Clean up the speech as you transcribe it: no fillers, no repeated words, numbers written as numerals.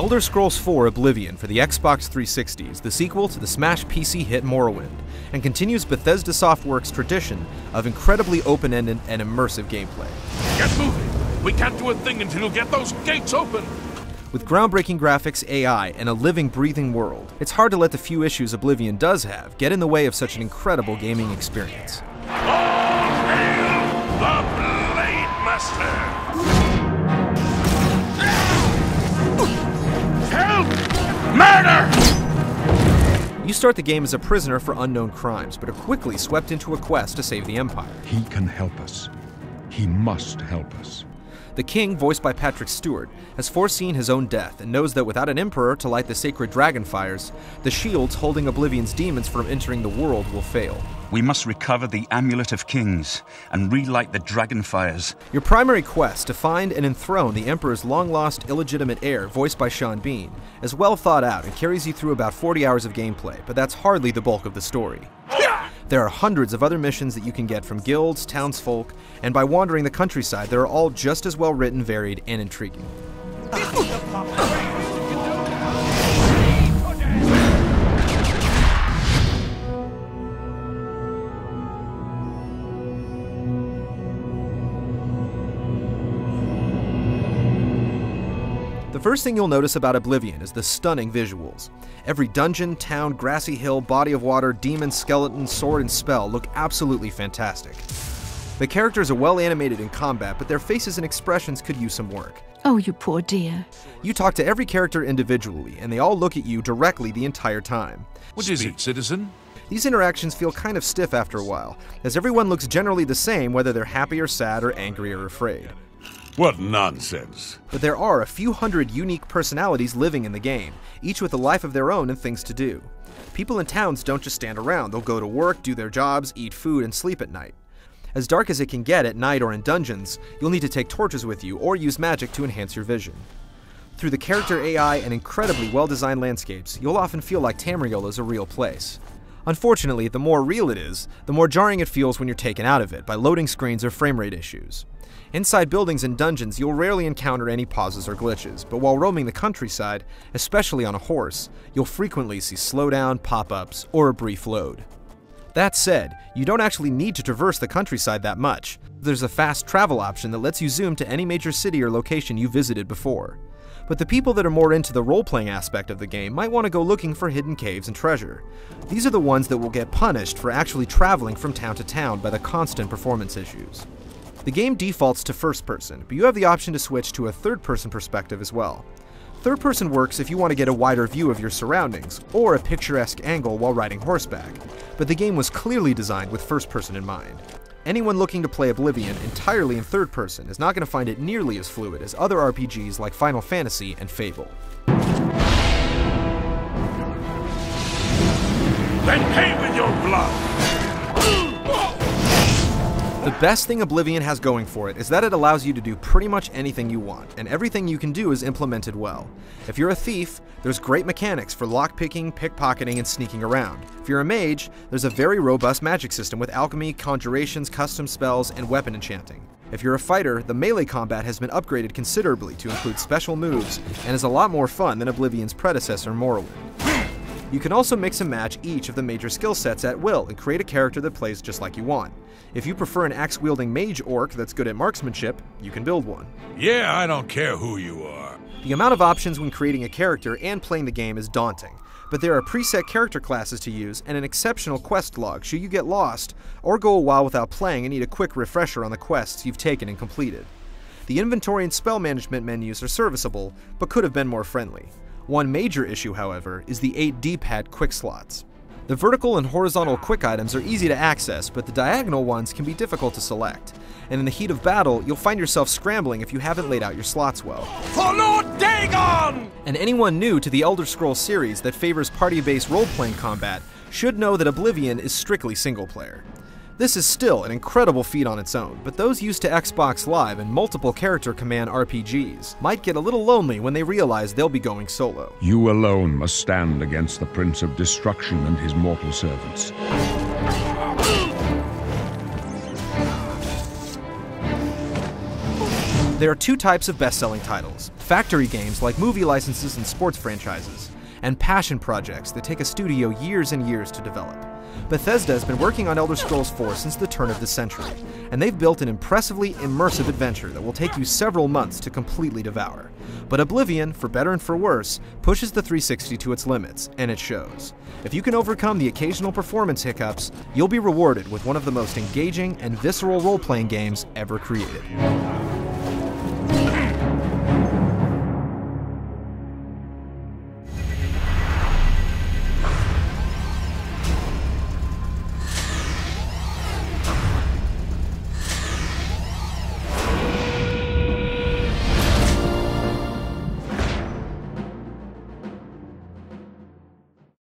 Elder Scrolls IV: Oblivion for the Xbox 360 is the sequel to the smash PC hit Morrowind, and continues Bethesda Softworks' tradition of incredibly open-ended and immersive gameplay. Get moving! We can't do a thing until you get those gates open! With groundbreaking graphics, AI, and a living, breathing world, it's hard to let the few issues Oblivion does have get in the way of such an incredible gaming experience. All hail the Blade Master! Help! Murder! You start the game as a prisoner for unknown crimes, but are quickly swept into a quest to save the Empire. He can help us. He must help us. The king, voiced by Patrick Stewart, has foreseen his own death and knows that without an emperor to light the sacred dragon fires, the shields holding Oblivion's demons from entering the world will fail. We must recover the Amulet of Kings and relight the dragon fires. Your primary quest to find and enthrone the Emperor's long-lost illegitimate heir, voiced by Sean Bean, is well thought out and carries you through about 40 hours of gameplay, but that's hardly the bulk of the story. There are hundreds of other missions that you can get from guilds, townsfolk, and by wandering the countryside, they're all just as well written, varied, and intriguing. The first thing you'll notice about Oblivion is the stunning visuals. Every dungeon, town, grassy hill, body of water, demon, skeleton, sword, and spell look absolutely fantastic. The characters are well animated in combat, but their faces and expressions could use some work. Oh, you poor dear. You talk to every character individually, and they all look at you directly the entire time. What is it, citizen? These interactions feel kind of stiff after a while, as everyone looks generally the same whether they're happy or sad or angry or afraid. What nonsense. But there are a few hundred unique personalities living in the game, each with a life of their own and things to do. People in towns don't just stand around, they'll go to work, do their jobs, eat food, and sleep at night. As dark as it can get at night or in dungeons, you'll need to take torches with you or use magic to enhance your vision. Through the character AI and incredibly well-designed landscapes, you'll often feel like Tamriel is a real place. Unfortunately, the more real it is, the more jarring it feels when you're taken out of it by loading screens or frame rate issues. Inside buildings and dungeons, you'll rarely encounter any pauses or glitches, but while roaming the countryside, especially on a horse, you'll frequently see slowdown, pop-ups, or a brief load. That said, you don't actually need to traverse the countryside that much. There's a fast travel option that lets you zoom to any major city or location you visited before. But the people that are more into the role-playing aspect of the game might want to go looking for hidden caves and treasure. These are the ones that will get punished for actually traveling from town to town by the constant performance issues. The game defaults to first person, but you have the option to switch to a third-person perspective as well. Third person works if you want to get a wider view of your surroundings, or a picturesque angle while riding horseback, but the game was clearly designed with first person in mind. Anyone looking to play Oblivion entirely in third person is not going to find it nearly as fluid as other RPGs like Final Fantasy and Fable. Then pay with your blood! The best thing Oblivion has going for it is that it allows you to do pretty much anything you want, and everything you can do is implemented well. If you're a thief, there's great mechanics for lockpicking, pickpocketing, and sneaking around. If you're a mage, there's a very robust magic system with alchemy, conjurations, custom spells, and weapon enchanting. If you're a fighter, the melee combat has been upgraded considerably to include special moves, and is a lot more fun than Oblivion's predecessor, Morrowind. You can also mix and match each of the major skill sets at will and create a character that plays just like you want. If you prefer an axe-wielding mage orc that's good at marksmanship, you can build one. Yeah, I don't care who you are. The amount of options when creating a character and playing the game is daunting, but there are preset character classes to use and an exceptional quest log should you get lost or go a while without playing and need a quick refresher on the quests you've taken and completed. The inventory and spell management menus are serviceable, but could have been more friendly. One major issue, however, is the 8 D-pad quick slots. The vertical and horizontal quick items are easy to access, but the diagonal ones can be difficult to select. And in the heat of battle, you'll find yourself scrambling if you haven't laid out your slots well. For Lord Dagon! And anyone new to the Elder Scrolls series that favors party-based role-playing combat should know that Oblivion is strictly single-player. This is still an incredible feat on its own, but those used to Xbox Live and multiple character command RPGs might get a little lonely when they realize they'll be going solo. You alone must stand against the Prince of Destruction and his mortal servants. There are two types of best-selling titles. factory games like movie licenses and sports franchises, and passion projects that take a studio years and years to develop. Bethesda has been working on Elder Scrolls 4 since the turn of the century, and they've built an impressively immersive adventure that will take you several months to completely devour. But Oblivion, for better and for worse, pushes the 360 to its limits, and it shows. If you can overcome the occasional performance hiccups, you'll be rewarded with one of the most engaging and visceral role-playing games ever created.